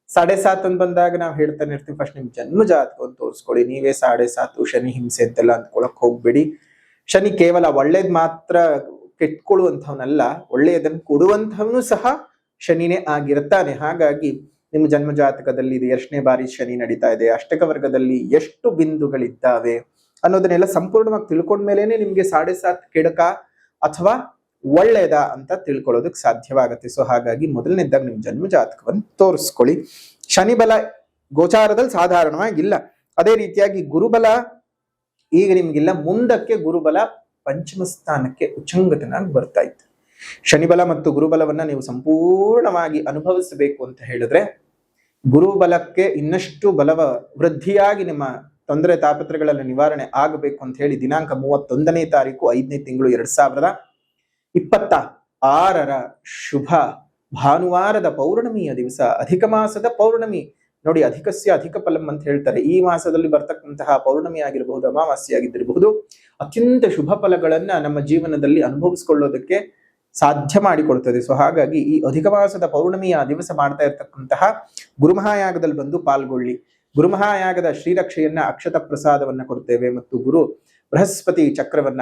7.5 ಅಂತ ಬಂದಾಗ ನಾವು ಹೇಳ್ತಾನೆ ಇರ್ತೀವಿ, ಫಸ್ಟ್ ನಿಮ್ ಜನ್ಮ ಜಾತಕವನ್ನು ತೋರಿಸ್ಕೊಳ್ಳಿ. ನೀವೇ 7.5 ಶನಿ ಹಿಂಸೆ ಅಂತೆಲ್ಲ ಅಂದ್ಕೊಳಕ್ ಹೋಗ್ಬೇಡಿ. ಶನಿ ಕೇವಲ ಒಳ್ಳೇದ್ ಮಾತ್ರ ಕೆಟ್ಕೊಳ್ಳುವಂಥವನಲ್ಲ, ಒಳ್ಳೆಯದನ್ನು ಕೊಡುವಂಥವನು ಸಹ ಶನಿನೇ ಆಗಿರ್ತಾನೆ. ಹಾಗಾಗಿ ನಿಮ್ಮ ಜನ್ಮ ಜಾತಕದಲ್ಲಿ ಇದು ಎಷ್ಟನೇ ಬಾರಿ ಶನಿ ನಡೀತಾ ಇದೆ, ಅಷ್ಟಕ ವರ್ಗದಲ್ಲಿ ಎಷ್ಟು ಬಿಂದುಗಳಿದ್ದಾವೆ ಅನ್ನೋದನ್ನೆಲ್ಲ ಸಂಪೂರ್ಣವಾಗಿ ತಿಳ್ಕೊಂಡ್ಮೇಲೆನೆ ನಿಮ್ಗೆ 7.5 ಕೆಡಕ ಅಥವಾ ಒಳ್ಳೇದ ಅಂತ ತಿಳ್ಕೊಳ್ಳೋದಕ್ಕೆ ಸಾಧ್ಯವಾಗುತ್ತೆ. ಸೊ ಹಾಗಾಗಿ ಮೊದಲನೇದಾಗಿ ನಿಮ್ ಜನ್ಮ ಜಾತಕವನ್ನು ತೋರಿಸ್ಕೊಳ್ಳಿ. ಶನಿ ಬಲ ಗೋಚಾರದಲ್ಲಿ ಸಾಧಾರಣವಾಗಿಲ್ಲ. ಅದೇ ರೀತಿಯಾಗಿ ಗುರುಬಲ ಈಗ ನಿಮ್ಗಿಲ್ಲ, ಮುಂದಕ್ಕೆ ಗುರುಬಲ 5ಮ ಸ್ಥಾನಕ್ಕೆ ಉಚ್ಚಂಗತನಾಗಿ ಬರ್ತಾ ಇತ್ತು. ಶನಿಬಲ ಮತ್ತು ಗುರುಬಲವನ್ನ ನೀವು ಸಂಪೂರ್ಣವಾಗಿ ಅನುಭವಿಸಬೇಕು ಅಂತ ಹೇಳಿದ್ರೆ, ಗುರುಬಲಕ್ಕೆ ಇನ್ನಷ್ಟು ಬಲವ ವೃದ್ಧಿಯಾಗಿ ನಿಮ್ಮ ತೊಂದರೆ ತಾಪತ್ರಗಳೆಲ್ಲ ನಿವಾರಣೆ ಆಗಬೇಕು ಅಂತ ಹೇಳಿ ದಿನಾಂಕ 31ನೇ ತಾರೀಕು 5ನೇ ತಿಂಗಳು 2026 ಶುಭ ಭಾನುವಾರದ ಪೌರ್ಣಮಿಯ ದಿವಸ, ಅಧಿಕ ಮಾಸದ ಪೌರ್ಣಮಿ. ನೋಡಿ, ಅಧಿಕಸ್ಯ ಅಧಿಕ ಫಲಂ ಅಂತ ಹೇಳ್ತಾರೆ. ಈ ಮಾಸದಲ್ಲಿ ಬರ್ತಕ್ಕಂತಹ ಪೌರ್ಣಮಿ ಆಗಿರಬಹುದು, ಅಮಾವಾಸ್ಯೆ ಆಗಿದ್ದಿರಬಹುದು, ಅತ್ಯಂತ ಶುಭ ಫಲಗಳನ್ನ ನಮ್ಮ ಜೀವನದಲ್ಲಿ ಅನುಭವಿಸಿಕೊಳ್ಳೋದಕ್ಕೆ ಸಾಧ್ಯ ಮಾಡಿಕೊಡ್ತದೆ. ಸೊ ಹಾಗಾಗಿ ಈ ಅಧಿಕ ಮಾಸದ ಪೌರ್ಣಮಿಯ ದಿವಸ ಮಾಡ್ತಾ ಇರ್ತಕ್ಕಂತಹ ಗುರುಮಹಾಯಾಗದಲ್ಲಿ ಬಂದು ಪಾಲ್ಗೊಳ್ಳಿ. ಗುರುಮಹಾಯಾಗದ ಶ್ರೀರಕ್ಷೆಯನ್ನ, ಅಕ್ಷತ ಪ್ರಸಾದವನ್ನ ಕೊಡ್ತೇವೆ ಮತ್ತು ಗುರು ಬೃಹಸ್ಪತಿ ಚಕ್ರವನ್ನ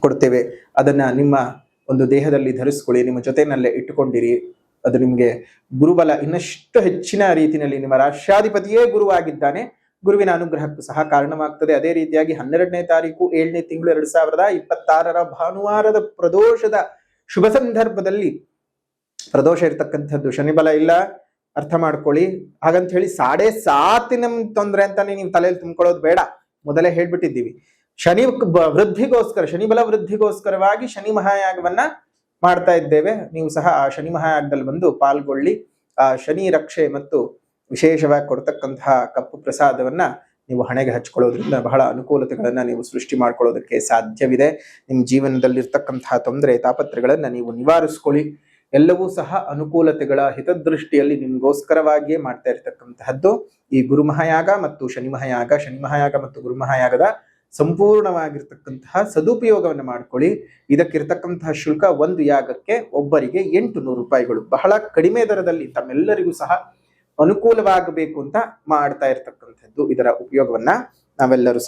ಕೊಡ್ತೇವೆ. ಅದನ್ನ ನಿಮ್ಮ ಒಂದು ದೇಹದಲ್ಲಿ ಧರಿಸ್ಕೊಳ್ಳಿ, ನಿಮ್ಮ ಜೊತೆನಲ್ಲೇ ಇಟ್ಟುಕೊಂಡಿರಿ. ಅದು ನಿಮ್ಗೆ ಗುರುಬಲ ಇನ್ನಷ್ಟು ಹೆಚ್ಚಿನ ರೀತಿಯಲ್ಲಿ, ನಿಮ್ಮ ರಾಷ್ಟ್ರಾಧಿಪತಿಯೇ ಗುರುವಾಗಿದ್ದಾನೆ, ಗುರುವಿನ ಅನುಗ್ರಹಕ್ಕೂ ಸಹ ಕಾರಣವಾಗ್ತದೆ. ಅದೇ ರೀತಿಯಾಗಿ 12ನೇ ತಾರೀಕು 7ನೇ ತಿಂಗಳು 2026 ಭಾನುವಾರದ ಪ್ರದೋಷದ ಶುಭ ಸಂದರ್ಭದಲ್ಲಿ, ಪ್ರದೋಷ ಇರ್ತಕ್ಕಂಥದ್ದು, ಶನಿಬಲ ಇಲ್ಲ, ಅರ್ಥ ಮಾಡ್ಕೊಳ್ಳಿ. ಹಾಗಂತ ಹೇಳಿ 7.5 ತೊಂದ್ರೆ ಅಂತಾನೆ ನೀವು ತಲೆಯಲ್ಲಿ ತುಂಬ್ಕೊಳ್ಳೋದು ಬೇಡ. ಮೊದಲೇ ಹೇಳ್ಬಿಟ್ಟಿದ್ದೀವಿ, ಶನಿ ವೃದ್ಧಿಗೋಸ್ಕರ, ಶನಿ ಬಲ ವೃದ್ಧಿಗೋಸ್ಕರವಾಗಿ ಶನಿ ಮಹಾಯಾಗವನ್ನ ಮಾಡ್ತಾ ಇದ್ದೇವೆ. ನೀವು ಸಹ ಆ ಶನಿ ಮಹಾಯಾಗದಲ್ಲಿ ಬಂದು ಪಾಲ್ಗೊಳ್ಳಿ. ಆ ಶನಿ ರಕ್ಷೆ ಮತ್ತು ವಿಶೇಷವಾಗಿ ಕೊಡ್ತಕ್ಕಂತಹ ಕಪ್ಪು ಪ್ರಸಾದವನ್ನ ನೀವು ಹಣೆಗೆ ಹಚ್ಕೊಳ್ಳೋದ್ರಿಂದ ಬಹಳ ಅನುಕೂಲತೆಗಳನ್ನ ನೀವು ಸೃಷ್ಟಿ ಮಾಡ್ಕೊಳ್ಳೋದಕ್ಕೆ ಸಾಧ್ಯವಿದೆ. ನಿಮ್ಮ ಜೀವನದಲ್ಲಿರ್ತಕ್ಕಂತಹ ತೊಂದರೆ ತಾಪತ್ರೆಗಳನ್ನ ನೀವು ನಿವಾರಿಸ್ಕೊಳ್ಳಿ. ಎಲ್ಲವೂ ಸಹ ಅನುಕೂಲತೆಗಳ ಹಿತದೃಷ್ಟಿಯಲ್ಲಿ ನಿಮ್ಗೋಸ್ಕರವಾಗಿಯೇ ಮಾಡ್ತಾ ಇರತಕ್ಕಂತಹದ್ದು ಈ ಗುರು ಮಹಾಯಾಗ ಮತ್ತು ಶನಿ ಮಹಾಯಾಗ. ಶನಿ ಮಹಾಯಾಗ ಮತ್ತು ಗುರು ಮಹಾಯಾಗದ ಸಂಪೂರ್ಣವಾಗಿರ್ತಕ್ಕಂತಹ ಸದುಪಯೋಗವನ್ನು ಮಾಡ್ಕೊಳ್ಳಿ. ಇದಕ್ಕಿರ್ತಕ್ಕಂತಹ ಶುಲ್ಕ ಒಂದು ಯಾಗಕ್ಕೆ ಒಬ್ಬರಿಗೆ 800 ರೂಪಾಯಿಗಳು. ಬಹಳ ಕಡಿಮೆ ದರದಲ್ಲಿ ತಮ್ಮೆಲ್ಲರಿಗೂ ಸಹ ಅನುಕೂಲವಾಗಬೇಕು ಅಂತ ಮಾಡ್ತಾ ಇರ್ತಕ್ಕಂಥದ್ದು. ಇದರ ಉಪಯೋಗವನ್ನ ತಾವೆಲ್ಲರೂ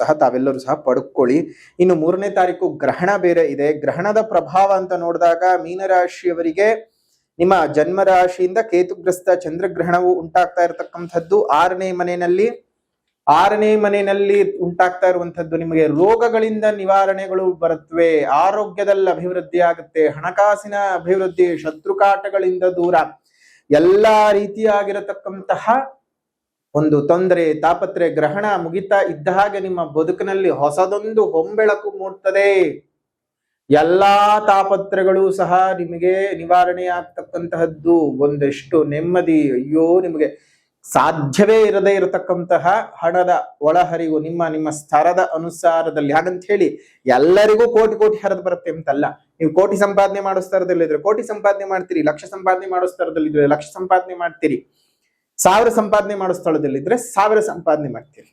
ಸಹ ಪಡ್ಕೊಳ್ಳಿ. ಇನ್ನು 3ನೇ ತಾರೀಕು ಗ್ರಹಣ ಬೇರೆ ಇದೆ. ಗ್ರಹಣದ ಪ್ರಭಾವ ಅಂತ ನೋಡಿದಾಗ ಮೀನರಾಶಿಯವರಿಗೆ ನಿಮ್ಮ ಜನ್ಮ ರಾಶಿಯಿಂದ ಕೇತುಗ್ರಸ್ತ ಚಂದ್ರಗ್ರಹಣವು ಉಂಟಾಗ್ತಾ ಇರತಕ್ಕಂಥದ್ದು 6ನೇ ಮನೆಯಲ್ಲಿ ಉಂಟಾಗ್ತಾ ಇರುವಂತದ್ದು. ನಿಮಗೆ ರೋಗಗಳಿಂದ ನಿವಾರಣೆಗಳು ಬರುತ್ತವೆ, ಆರೋಗ್ಯದಲ್ಲಿ ಅಭಿವೃದ್ಧಿ ಆಗುತ್ತೆ, ಹಣಕಾಸಿನ ಅಭಿವೃದ್ಧಿ, ಶತ್ರುಕಾಟಗಳಿಂದ ದೂರ, ಎಲ್ಲಾ ರೀತಿಯಾಗಿರತಕ್ಕಂತಹ ಒಂದು ತೊಂದರೆ ತಾಪತ್ರೆ ಗ್ರಹಣ ಮುಗಿತಾ ಇದ್ದ ಹಾಗೆ ನಿಮ್ಮ ಬದುಕಿನಲ್ಲಿ ಹೊಸದೊಂದು ಹೊಂಬೆಳಕು ಮೂಡ್ತದೆ. ಎಲ್ಲಾ ತಾಪತ್ರೆಗಳು ಸಹ ನಿಮಗೆ ನಿವಾರಣೆ ಆಗ್ತಕ್ಕಂತಹದ್ದು. ಒಂದೆಷ್ಟು ನೆಮ್ಮದಿ, ಅಯ್ಯೋ ನಿಮಗೆ ಸಾಧ್ಯವೇ ಇರದೇ ಇರತಕ್ಕಂತಹ ಹಣದ ಒಳಹರಿವು ನಿಮ್ಮ ಸ್ತರದ ಅನುಸಾರದಲ್ಲಿ. ಹಾಗಂತ ಹೇಳಿ ಎಲ್ಲರಿಗೂ ಕೋಟಿ ಹರಿದು ಬರುತ್ತೆ ಅಂತಲ್ಲ. ನೀವು ಕೋಟಿ ಸಂಪಾದನೆ ಮಾಡೋ ಸ್ತರದಲ್ಲಿದ್ರೆ ಕೋಟಿ ಸಂಪಾದನೆ ಮಾಡ್ತೀರಿ, ಲಕ್ಷ ಸಂಪಾದನೆ ಮಾಡೋ ಸ್ತರದಲ್ಲಿದ್ರೆ ಲಕ್ಷ ಸಂಪಾದನೆ ಮಾಡ್ತೀರಿ, 1000 ಸಂಪಾದನೆ ಮಾಡೋ ಸ್ಥಳದಲ್ಲಿದ್ರೆ 1000 ಸಂಪಾದನೆ ಮಾಡ್ತೀರಿ.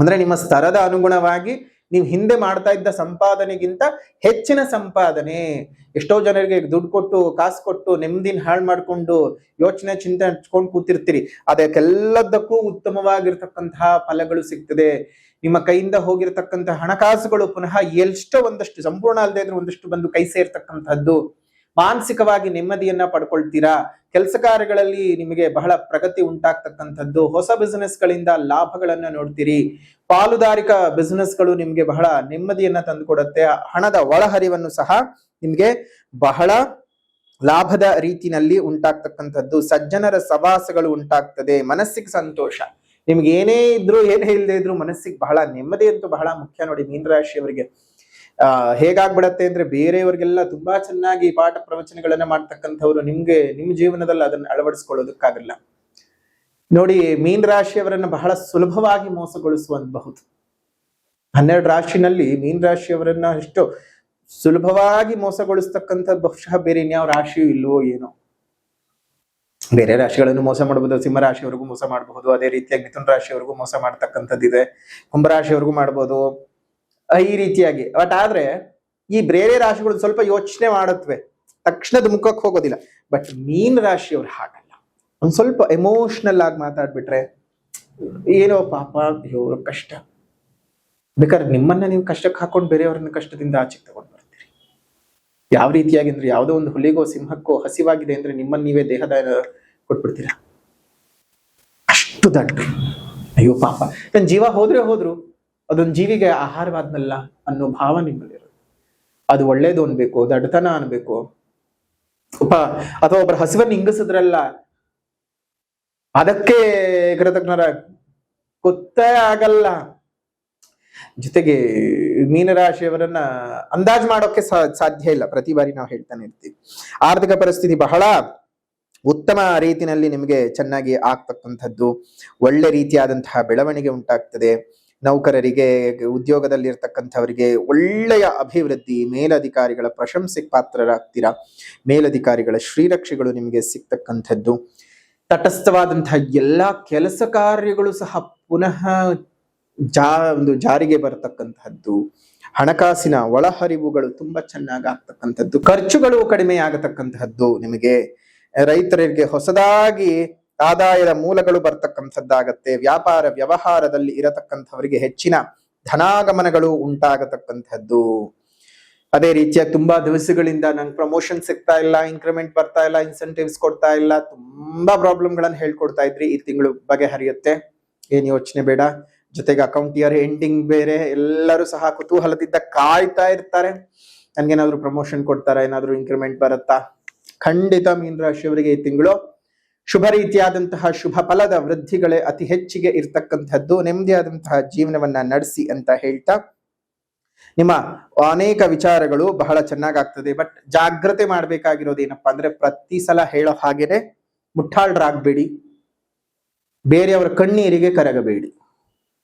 ಅಂದ್ರೆ ನಿಮ್ಮ ಸ್ತರದ ಅನುಗುಣವಾಗಿ ನೀವು ಹಿಂದೆ ಮಾಡ್ತಾ ಇದ್ದ ಸಂಪಾದನೆಗಿಂತ ಹೆಚ್ಚಿನ ಸಂಪಾದನೆ. ಎಷ್ಟೋ ಜನರಿಗೆ ದುಡ್ಡು ಕೊಟ್ಟು ಕಾಸು ಕೊಟ್ಟು ನೆಮ್ಮದಿನ ಹಾಳು ಮಾಡ್ಕೊಂಡು ಚಿಂತೆ ಹಚ್ಕೊಂಡು ಕೂತಿರ್ತೀರಿ. ಅದಕ್ಕೆಲ್ಲದಕ್ಕೂ ಉತ್ತಮವಾಗಿರ್ತಕ್ಕಂತಹ ಫಲಗಳು ಸಿಗ್ತದೆ. ನಿಮ್ಮ ಕೈಯಿಂದ ಹೋಗಿರ್ತಕ್ಕಂತಹ ಹಣಕಾಸುಗಳು ಪುನಃ ಎಷ್ಟೋ ಒಂದಷ್ಟು, ಸಂಪೂರ್ಣ ಅಲ್ಲದೆ ಇದ್ರೆ ಒಂದಷ್ಟು ಬಂದು ಕೈ ಸೇರ್ತಕ್ಕಂಥದ್ದು. ಮಾನಸಿಕವಾಗಿ ನೆಮ್ಮದಿಯನ್ನ ಪಡ್ಕೊಳ್ತೀರಾ. ಕೆಲಸ ಕಾರ್ಯಗಳಲ್ಲಿ ನಿಮಗೆ ಬಹಳ ಪ್ರಗತಿ ಉಂಟಾಗ್ತಕ್ಕಂಥದ್ದು. ಹೊಸ ಬಿಸಿನೆಸ್ ಗಳಿಂದ ಲಾಭಗಳನ್ನ ನೋಡ್ತೀರಿ. ಪಾಲುದಾರಿಕ ಬಿಸಿನೆಸ್ ಗಳು ನಿಮ್ಗೆ ಬಹಳ ನೆಮ್ಮದಿಯನ್ನ ತಂದುಕೊಡುತ್ತೆ. ಹಣದ ಒಳಹರಿವನ್ನು ಸಹ ನಿಮ್ಗೆ ಬಹಳ ಲಾಭದ ರೀತಿನಲ್ಲಿ ಉಂಟಾಗ್ತಕ್ಕಂಥದ್ದು. ಸಜ್ಜನರ ಸವಾಸಗಳು ಉಂಟಾಗ್ತದೆ. ಮನಸ್ಸಿಗೆ ಸಂತೋಷ. ನಿಮ್ಗೆ ಏನೇ ಇದ್ರು ಏನೇ ಇಲ್ಲದೆ ಇದ್ರು ಮನಸ್ಸಿಗೆ ಬಹಳ ನೆಮ್ಮದಿ ಅಂತೂ ಬಹಳ ಮುಖ್ಯ. ನೋಡಿ, ಮೀನರಾಶಿಯವರಿಗೆ ಹೇಗಾಗ್ಬಿಡತ್ತೆ ಅಂದ್ರೆ, ಬೇರೆಯವರಿಗೆಲ್ಲ ತುಂಬಾ ಚೆನ್ನಾಗಿ ಪಾಠ ಪ್ರವಚನಗಳನ್ನ ಮಾಡ್ತಕ್ಕಂಥವ್ರು ನಿಮ್ಮ ಜೀವನದಲ್ಲಿ ಅದನ್ನ ಅಳವಡಿಸ್ಕೊಳ್ಳೋದಕ್ಕಾಗಲ್ಲ. ನೋಡಿ, ಮೀನರಾಶಿಯವರನ್ನ ಬಹಳ ಸುಲಭವಾಗಿ ಮೋಸಗೊಳಿಸುವಂತಬಹುದು. 12 ರಾಶಿನಲ್ಲಿ ಮೀನರಾಶಿಯವರನ್ನ ಎಷ್ಟು ಸುಲಭವಾಗಿ ಮೋಸಗೊಳಿಸ್ತಕ್ಕಂಥ ಬಹುಶಃ ಬೇರೆ ಇನ್ಯಾವ ರಾಶಿಯೂ ಇಲ್ವೋ ಏನೋ. ಬೇರೆ ರಾಶಿಗಳನ್ನು ಮೋಸ ಮಾಡಬಹುದು, ಸಿಂಹರಾಶಿಯವರೆಗೂ ಮೋಸ ಮಾಡಬಹುದು, ಅದೇ ರೀತಿಯಾಗಿ ಮಿಥುನ ರಾಶಿಯವರೆಗೂ ಮೋಸ ಮಾಡ್ತಕ್ಕಂಥದ್ದಿದೆ, ಕುಂಭರಾಶಿಯವರೆಗೂ ಮಾಡ್ಬೋದು, ಈ ರೀತಿಯಾಗಿ. ಬಟ್ ಆದ್ರೆ ಈ ಬೇರೆ ರಾಶಿಗಳು ಸ್ವಲ್ಪ ಯೋಚನೆ ಮಾಡತ್ವೆ, ತಕ್ಷಣದ ಮುಖಕ್ಕೆ ಹೋಗೋದಿಲ್ಲ. ಬಟ್ ಮೀನ ರಾಶಿಯವ್ರು ಹಾಗಲ್ಲ. ಒಂದ್ ಸ್ವಲ್ಪ ಎಮೋಷನಲ್ ಆಗಿ ಮಾತಾಡ್ಬಿಟ್ರೆ, ಏನೋ ಪಾಪ ಇವ್ರ ಕಷ್ಟ, ಬೇಕಾದ್ರೆ ನಿಮ್ಮನ್ನ ನೀವು ಕಷ್ಟಕ್ಕೆ ಹಾಕೊಂಡು ಬೇರೆಯವ್ರನ್ನ ಕಷ್ಟದಿಂದ ಆಚೆಗೆ ತಗೊಂಡು ಬರ್ತೀರಿ. ಯಾವ ರೀತಿಯಾಗಿ ಅಂದ್ರೆ, ಯಾವುದೋ ಒಂದು ಹುಲಿಗೋ ಸಿಂಹಕ್ಕೋ ಹಸಿವಾಗಿದೆ ಅಂದ್ರೆ ನಿಮ್ಮನ್ನ ನೀವೇ ದೇಹದ ಕೊಟ್ಬಿಡ್ತೀರಾ. ಅಷ್ಟು ದಡ್ಡ. ಅಯ್ಯೋ ಪಾಪ, ನನ್ನ ಜೀವ ಹೋದ್ರು ಅದೊಂದು ಜೀವಿಗೆ ಆಹಾರವಾದ್ನಲ್ಲ ಅನ್ನೋ ಭಾವ ನಿಮ್ಮಲ್ಲಿರೋದು. ಅದು ಒಳ್ಳೇದು ಅನ್ಬೇಕು, ದಡ್ಡತನ ಅನ್ಬೇಕು, ಅಥವಾ ಒಬ್ಬರ ಹಸಿವನ್ನು ಹಿಂಗಿಸಿದ್ರಲ್ಲ ಅದಕ್ಕೆ ಕೃತಜ್ಞರ ಗೊತ್ತೇ ಆಗಲ್ಲ. ಜೊತೆಗೆ ಮೀನರಾಶಿಯವರನ್ನ ಅಂದಾಜು ಮಾಡೋಕೆ ಸಾಧ್ಯ ಇಲ್ಲ. ಪ್ರತಿ ಬಾರಿ ನಾವು ಹೇಳ್ತಾನೆ ಇರ್ತೀವಿ. ಆರ್ಥಿಕ ಪರಿಸ್ಥಿತಿ ಬಹಳ ಉತ್ತಮ ರೀತಿಯಲ್ಲಿ ನಿಮಗೆ ಚೆನ್ನಾಗಿ ಆಗ್ತಕ್ಕಂಥದ್ದು. ಒಳ್ಳೆ ರೀತಿಯಾದಂತಹ ಬೆಳವಣಿಗೆ ಉಂಟಾಗ್ತದೆ. ನೌಕರರಿಗೆ, ಉದ್ಯೋಗದಲ್ಲಿ ಇರ್ತಕ್ಕಂಥವರಿಗೆ ಒಳ್ಳೆಯ ಅಭಿವೃದ್ಧಿ, ಮೇಲಧಿಕಾರಿಗಳ ಪ್ರಶಂಸೆಗೆ ಪಾತ್ರರಾಗ್ತೀರಾ. ಮೇಲಧಿಕಾರಿಗಳ ಶ್ರೀರಕ್ಷೆಗಳು ನಿಮಗೆ ಸಿಗ್ತಕ್ಕಂಥದ್ದು. ತಟಸ್ಥವಾದಂತಹ ಎಲ್ಲಾ ಕೆಲಸ ಕಾರ್ಯಗಳು ಸಹ ಪುನಃ ಜಾರಿಗೆ ಬರತಕ್ಕಂತಹದ್ದು. ಹಣಕಾಸಿನ ಒಳಹರಿವುಗಳು ತುಂಬಾ ಚೆನ್ನಾಗಿ ಆಗ್ತಕ್ಕಂಥದ್ದು. ಖರ್ಚುಗಳು ಕಡಿಮೆ ಆಗತಕ್ಕಂತಹದ್ದು. ನಿಮಗೆ ರೈತರಿಗೆ ಹೊಸದಾಗಿ ಆದಾಯದ ಮೂಲಗಳು ಬರ್ತಕ್ಕಂಥದ್ದಾಗತ್ತೆ. ವ್ಯಾಪಾರ ವ್ಯವಹಾರದಲ್ಲಿ ಇರತಕ್ಕಂಥವರಿಗೆ ಹೆಚ್ಚಿನ ಧನಾಗಮನಗಳು ಉಂಟಾಗತಕ್ಕಂಥದ್ದು. ಅದೇ ರೀತಿಯಾಗಿ ತುಂಬಾ ದಿವಸಗಳಿಂದ ನಂಗೆ ಪ್ರಮೋಷನ್ ಸಿಗ್ತಾ ಇಲ್ಲ, ಇನ್ಕ್ರಿಮೆಂಟ್ ಬರ್ತಾ ಇಲ್ಲ, ಇನ್ಸೆಂಟಿವ್ಸ್ ಕೊಡ್ತಾ ಇಲ್ಲ, ತುಂಬಾ ಪ್ರಾಬ್ಲಮ್ಗಳನ್ನ ಹೇಳ್ಕೊಡ್ತಾ ಇದ್ರಿ. ಈ ತಿಂಗಳು ಬಗೆಹರಿಯುತ್ತೆ, ಏನ್ ಯೋಚನೆ ಬೇಡ. ಜೊತೆಗೆ ಅಕೌಂಟ್ ಇಯರ್ ಎಂಡಿಂಗ್ ಬೇರೆ. ಎಲ್ಲರೂ ಸಹ ಕುತೂಹಲದಿಂದ ಕಾಯ್ತಾ ಇರ್ತಾರೆ, ನನ್ಗೇನಾದ್ರು ಪ್ರಮೋಷನ್ ಕೊಡ್ತಾರ, ಏನಾದ್ರು ಇನ್ಕ್ರಿಮೆಂಟ್ ಬರುತ್ತಾ. ಖಂಡಿತ ಮೀನರಾಶಿಯವರಿಗೆ ಈ ತಿಂಗಳು ಶುಭ ರೀತಿಯಾದಂತಹ ಶುಭ ಫಲದ ವೃದ್ಧಿಗಳೇ ಅತಿ ಹೆಚ್ಚಿಗೆ ಇರ್ತಕ್ಕಂಥದ್ದು. ನೆಮ್ಮದಿಯಾದಂತಹ ಜೀವನವನ್ನ ನಡೆಸಿ ಅಂತ ಹೇಳ್ತಾ ನಿಮ್ಮ ಅನೇಕ ವಿಚಾರಗಳು ಬಹಳ ಚೆನ್ನಾಗಾಗ್ತದೆ. ಬಟ್ ಜಾಗ್ರತೆ ಮಾಡ್ಬೇಕಾಗಿರೋದು ಏನಪ್ಪಾ ಅಂದ್ರೆ, ಪ್ರತಿ ಸಲ ಹೇಳೋ ಹಾಗೇನೆ ಮುಟ್ಟಾಳ್ರಾಗ್ಬೇಡಿ, ಬೇರೆಯವರ ಕಣ್ಣೀರಿಗೆ ಕರಗಬೇಡಿ,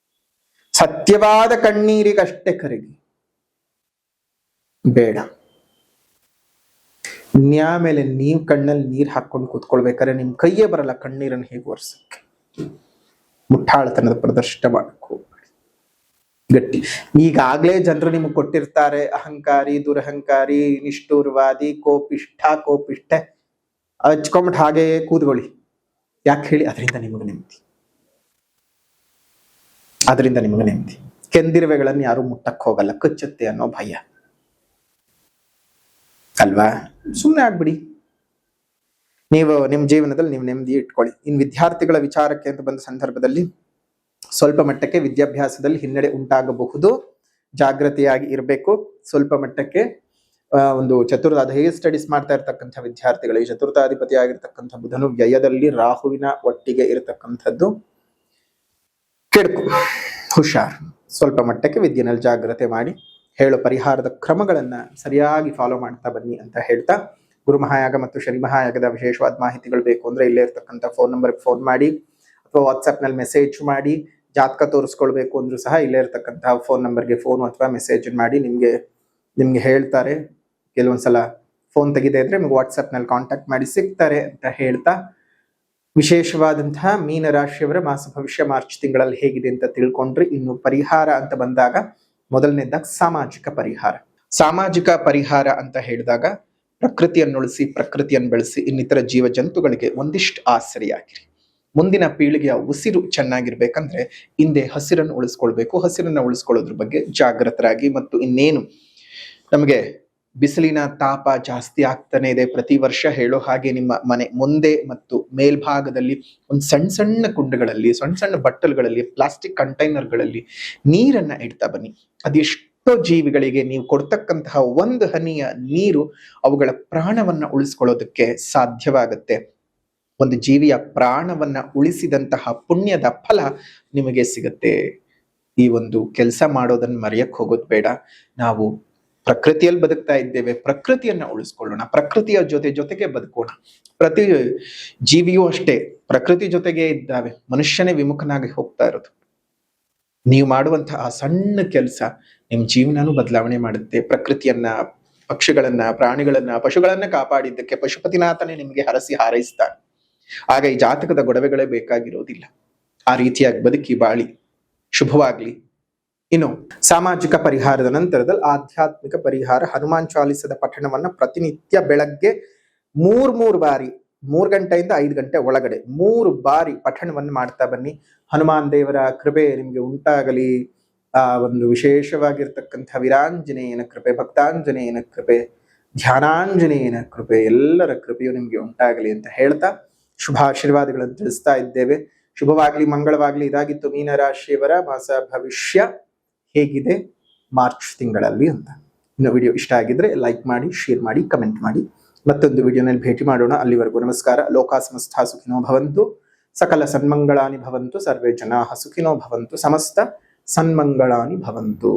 ಸತ್ಯವಾದ ಕಣ್ಣೀರಿಗಷ್ಟೇ ಕರಗಿ, ಬೇಡ ಮೇಲೆ ನೀವು ಕಣ್ಣಲ್ಲಿ ನೀರ್ ಹಾಕೊಂಡು ಕೂತ್ಕೊಳ್ಬೇಕಾದ್ರೆ ನಿಮ್ ಕೈಯೇ ಬರಲ್ಲ ಕಣ್ಣೀರನ್ನು ಹೇಗೆ ಒರೆಸಕ್ಕೆ. ಮುಟ್ಟಾಳತನದ ಪ್ರದರ್ಶನ ಮಾಡಕ್ ಹೋಗ್ಬೇಡಿ, ಗಟ್ಟಿ. ಈಗಾಗ್ಲೇ ಜನರು ನಿಮ್ಗೆ ಕೊಟ್ಟಿರ್ತಾರೆ ಅಹಂಕಾರಿ, ದುರಹಂಕಾರಿ, ನಿಷ್ಠೂರವಾದಿ, ಕೋಪಿಷ್ಠ ಹಚ್ಕೊಂಬಿಟ್ಟು ಹಾಗೆ ಕೂತ್ಕೊಳ್ಳಿ. ಯಾಕೆ ಹೇಳಿ? ಅದರಿಂದ ನಿಮಗೆ ನೆಮ್ಮದಿ. ಕೆಂದಿರುವೆಗಳನ್ನು ಯಾರು ಮುಟ್ಟಕ್ ಹೋಗಲ್ಲ, ಕಚ್ಚುತ್ತೆ ಅನ್ನೋ ಭಯ ಅಲ್ವಾ? ಸುಮ್ಮನೆ ಆಗ್ಬಿಡಿ. ನೀವು ನಿಮ್ಮ ಜೀವನದಲ್ಲಿ ನೀವು ನೆಮ್ಮದಿ ಇಟ್ಕೊಳ್ಳಿ. ಇನ್ನು ವಿದ್ಯಾರ್ಥಿಗಳ ವಿಚಾರಕ್ಕೆ ಅಂತ ಬಂದ ಸಂದರ್ಭದಲ್ಲಿ ಸ್ವಲ್ಪ ಮಟ್ಟಕ್ಕೆ ವಿದ್ಯಾಭ್ಯಾಸದಲ್ಲಿ ಹಿನ್ನಡೆ ಉಂಟಾಗಬಹುದು, ಜಾಗೃತಿಯಾಗಿ ಇರಬೇಕು. ಸ್ವಲ್ಪ ಮಟ್ಟಕ್ಕೆ ಒಂದು ಹೈಯರ್ ಸ್ಟಡೀಸ್ ಮಾಡ್ತಾ ಇರ್ತಕ್ಕಂಥ ವಿದ್ಯಾರ್ಥಿಗಳಿಗೆ ಚತುರ್ಥಾಧಿಪತಿ ಆಗಿರ್ತಕ್ಕಂಥ ಬುಧನು ವ್ಯಯದಲ್ಲಿ ರಾಹುವಿನ ಒಟ್ಟಿಗೆ ಇರತಕ್ಕಂಥದ್ದು ಕೆಡುಕು. ಹುಷಾರ್. ಸ್ವಲ್ಪ ಮಟ್ಟಕ್ಕೆ ವಿದ್ಯೆನಲ್ಲಿ ಜಾಗ್ರತೆ ಮಾಡಿ, ಹೇಳೋ ಪರಿಹಾರದ ಕ್ರಮಗಳನ್ನ ಸರಿಯಾಗಿ ಫಾಲೋ ಮಾಡ್ತಾ ಬನ್ನಿ ಅಂತ ಹೇಳ್ತಾ, ಗುರು ಮಹಾಯಾಗ ಮತ್ತು ಶನಿ ಮಹಾಯಾಗದ ವಿಶೇಷವಾದ ಮಾಹಿತಿಗಳು ಬೇಕು ಅಂದ್ರೆ ಇಲ್ಲೇ ಇರ್ತಕ್ಕಂಥ ಫೋನ್ ನಂಬರ್ಗೆ ಫೋನ್ ಮಾಡಿ, ಅಥವಾ ವಾಟ್ಸ್ಆಪ್ ನಲ್ಲಿ ಮೆಸೇಜ್ ಮಾಡಿ. ಜಾತಕ ತೋರಿಸ್ಕೊಳ್ಬೇಕು ಅಂದ್ರೂ ಸಹ ಇಲ್ಲೇ ಇರ್ತಕ್ಕಂತಹ ಫೋನ್ ನಂಬರ್ಗೆ ಫೋನ್ ಅಥವಾ ಮೆಸೇಜ್ ಮಾಡಿ ನಿಮ್ಗೆ ಹೇಳ್ತಾರೆ. ಕೆಲವೊಂದ್ಸಲ ಫೋನ್ ತೆಗಿದೆ ಇದ್ರೆ ನಿಮ್ಗೆ ವಾಟ್ಸ್ಆಪ್ ನಲ್ಲಿ ಕಾಂಟ್ಯಾಕ್ಟ್ ಮಾಡಿ ಸಿಗ್ತಾರೆ ಅಂತ ಹೇಳ್ತಾ, ವಿಶೇಷವಾದಂತಹ ಮೀನ ರಾಶಿಯವರ ಮಾಸ ಭವಿಷ್ಯ ಮಾರ್ಚ್ ತಿಂಗಳಲ್ಲಿ ಹೇಗಿದೆ ಅಂತ ತಿಳ್ಕೊಂಡ್ರಿ. ಇನ್ನು ಪರಿಹಾರ ಅಂತ ಬಂದಾಗ ಮೊದಲನೇದಾಗ ಸಾಮಾಜಿಕ ಪರಿಹಾರ ಅಂತ ಹೇಳಿದಾಗ, ಪ್ರಕೃತಿಯನ್ನು ಉಳಿಸಿ, ಪ್ರಕೃತಿಯನ್ನು ಬೆಳೆಸಿ, ಇನ್ನಿತರ ಜೀವ ಜಂತುಗಳಿಗೆ ಒಂದಿಷ್ಟು ಆಸರೆಯಾಗಿರಿ. ಮುಂದಿನ ಪೀಳಿಗೆಯ ಉಸಿರು ಚೆನ್ನಾಗಿರ್ಬೇಕಂದ್ರೆ ಹಿಂದೆ ಹಸಿರನ್ನು ಉಳಿಸ್ಕೊಳ್ಬೇಕು. ಹಸಿರನ್ನ ಉಳಿಸ್ಕೊಳ್ಳೋದ್ರ ಬಗ್ಗೆ ಜಾಗೃತರಾಗಿ. ಮತ್ತು ಇನ್ನೇನು ನಮಗೆ ಬಿಸಿಲಿನ ತಾಪ ಜಾಸ್ತಿ ಆಗ್ತಾನೆ ಇದೆ. ಪ್ರತಿ ವರ್ಷ ಹೇಳೋ ಹಾಗೆ ನಿಮ್ಮ ಮನೆ ಮುಂದೆ ಮತ್ತು ಮೇಲ್ಭಾಗದಲ್ಲಿ ಒಂದು ಸಣ್ಣ ಕುಂಡಗಳಲ್ಲಿ, ಸಣ್ಣ ಬಟ್ಟಲುಗಳಲ್ಲಿ, ಪ್ಲಾಸ್ಟಿಕ್ ಕಂಟೈನರ್ಗಳಲ್ಲಿ ನೀರನ್ನ ಇಡ್ತಾ ಬನ್ನಿ. ಅದೆಷ್ಟೋ ಜೀವಿಗಳಿಗೆ ನೀವು ಕೊಡ್ತಕ್ಕಂತಹ ಒಂದು ಹನಿಯ ನೀರು ಅವುಗಳ ಪ್ರಾಣವನ್ನ ಉಳಿಸ್ಕೊಳ್ಳೋದಕ್ಕೆ ಸಾಧ್ಯವಾಗುತ್ತೆ. ಒಂದು ಜೀವಿಯ ಪ್ರಾಣವನ್ನ ಉಳಿಸಿದಂತಹ ಪುಣ್ಯದ ಫಲ ನಿಮಗೆ ಸಿಗುತ್ತೆ. ಈ ಒಂದು ಕೆಲಸ ಮಾಡೋದನ್ನ ಮರೆಯಕ್ ಹೋಗೋದು ಬೇಡ. ನಾವು ಪ್ರಕೃತಿಯಲ್ಲಿ ಬದುಕ್ತಾ ಇದ್ದೇವೆ, ಪ್ರಕೃತಿಯನ್ನ ಉಳಿಸ್ಕೊಳ್ಳೋಣ, ಪ್ರಕೃತಿಯ ಜೊತೆಗೆ ಬದುಕೋಣ. ಪ್ರತಿ ಜೀವಿಯೂ ಅಷ್ಟೇ ಪ್ರಕೃತಿ ಜೊತೆಗೆ ಇದ್ದಾವೆ. ಮನುಷ್ಯನೇ ವಿಮುಖನಾಗಿ ಹೋಗ್ತಾ ಇರೋದು. ನೀವು ಮಾಡುವಂತಹ ಆ ಸಣ್ಣ ಕೆಲಸ ನಿಮ್ ಜೀವನನೂ ಬದಲಾವಣೆ ಮಾಡುತ್ತೆ. ಪ್ರಕೃತಿಯನ್ನ, ಪಕ್ಷಿಗಳನ್ನ, ಪ್ರಾಣಿಗಳನ್ನ, ಪಶುಗಳನ್ನ ಕಾಪಾಡಿದ್ದಕ್ಕೆ ಪಶುಪತಿನಾಥನೇ ನಿಮಗೆ ಹರಸಿ ಹಾರೈಸ್ತಾನೆ. ಆಗ ಈ ಜಾತಕದ ಗೊಡವೆಗಳೇ ಬೇಕಾಗಿರೋದಿಲ್ಲ. ಆ ರೀತಿಯಾಗಿ ಬದುಕಿ ಬಾಳಿ. ಶುಭವಾಗ್ಲಿ. ಇನ್ನು ಸಾಮಾಜಿಕ ಪರಿಹಾರದ ನಂತರದಲ್ಲಿ ಆಧ್ಯಾತ್ಮಿಕ ಪರಿಹಾರ. ಹನುಮಾನ್ ಚಾಲಿಸದ ಪಠಣವನ್ನ ಪ್ರತಿನಿತ್ಯ ಬೆಳಗ್ಗೆ 3 ಬಾರಿ, 3 ಗಂಟೆಯಿಂದ 5 ಗಂಟೆ ಒಳಗಡೆ 3 ಬಾರಿ ಪಠಣವನ್ನು ಮಾಡ್ತಾ ಬನ್ನಿ. ಹನುಮಾನ್ ದೇವರ ಕೃಪೆ ನಿಮ್ಗೆ ಉಂಟಾಗಲಿ. ಒಂದು ವಿಶೇಷವಾಗಿರ್ತಕ್ಕಂಥ ವೀರಾಂಜನೇಯನ ಕೃಪೆ, ಭಕ್ತಾಂಜನೇಯನ ಕೃಪೆ, ಧ್ಯಾನಾಂಜನೇಯನ ಕೃಪೆ, ಎಲ್ಲರ ಕೃಪೆಯು ನಿಮ್ಗೆ ಉಂಟಾಗಲಿ ಅಂತ ಹೇಳ್ತಾ ಶುಭಾಶೀರ್ವಾದಗಳನ್ನು ತಿಳಿಸ್ತಾ ಇದ್ದೇವೆ. ಶುಭವಾಗ್ಲಿ, ಮಂಗಳವಾಗ್ಲಿ. ಇದಾಗಿತ್ತು ಮೀನರಾಶಿಯವರ ಮಾಸ ಭವಿಷ್ಯ ಹೇಗಿದೆ ಮಾರ್ಚ್ ತಿಂಗಳಲ್ಲಿ ಅಂತ. ಇನ್ನು ವಿಡಿಯೋ ಇಷ್ಟ ಆಗಿದ್ರೆ ಲೈಕ್ ಮಾಡಿ, ಶೇರ್ ಮಾಡಿ, ಕಮೆಂಟ್ ಮಾಡಿ. ಮತ್ತೊಂದು ವಿಡಿಯೋನಲ್ಲಿ ಭೇಟಿ ಮಾಡೋಣ. ಅಲ್ಲಿವರೆಗೂ ನಮಸ್ಕಾರ. ಲೋಕಾ ಸಮಸ್ತ ಸುಖಿನೋ ಭವಂತು, ಸಕಲ ಸನ್ಮಂಗಳಾನಿ ಭವಂತು, ಸರ್ವೇ ಜನಾಃ ಸುಖಿನೋ ಭವಂತು, ಸಮಸ್ತ ಸನ್ಮಂಗಳಾನಿ ಭವಂತು.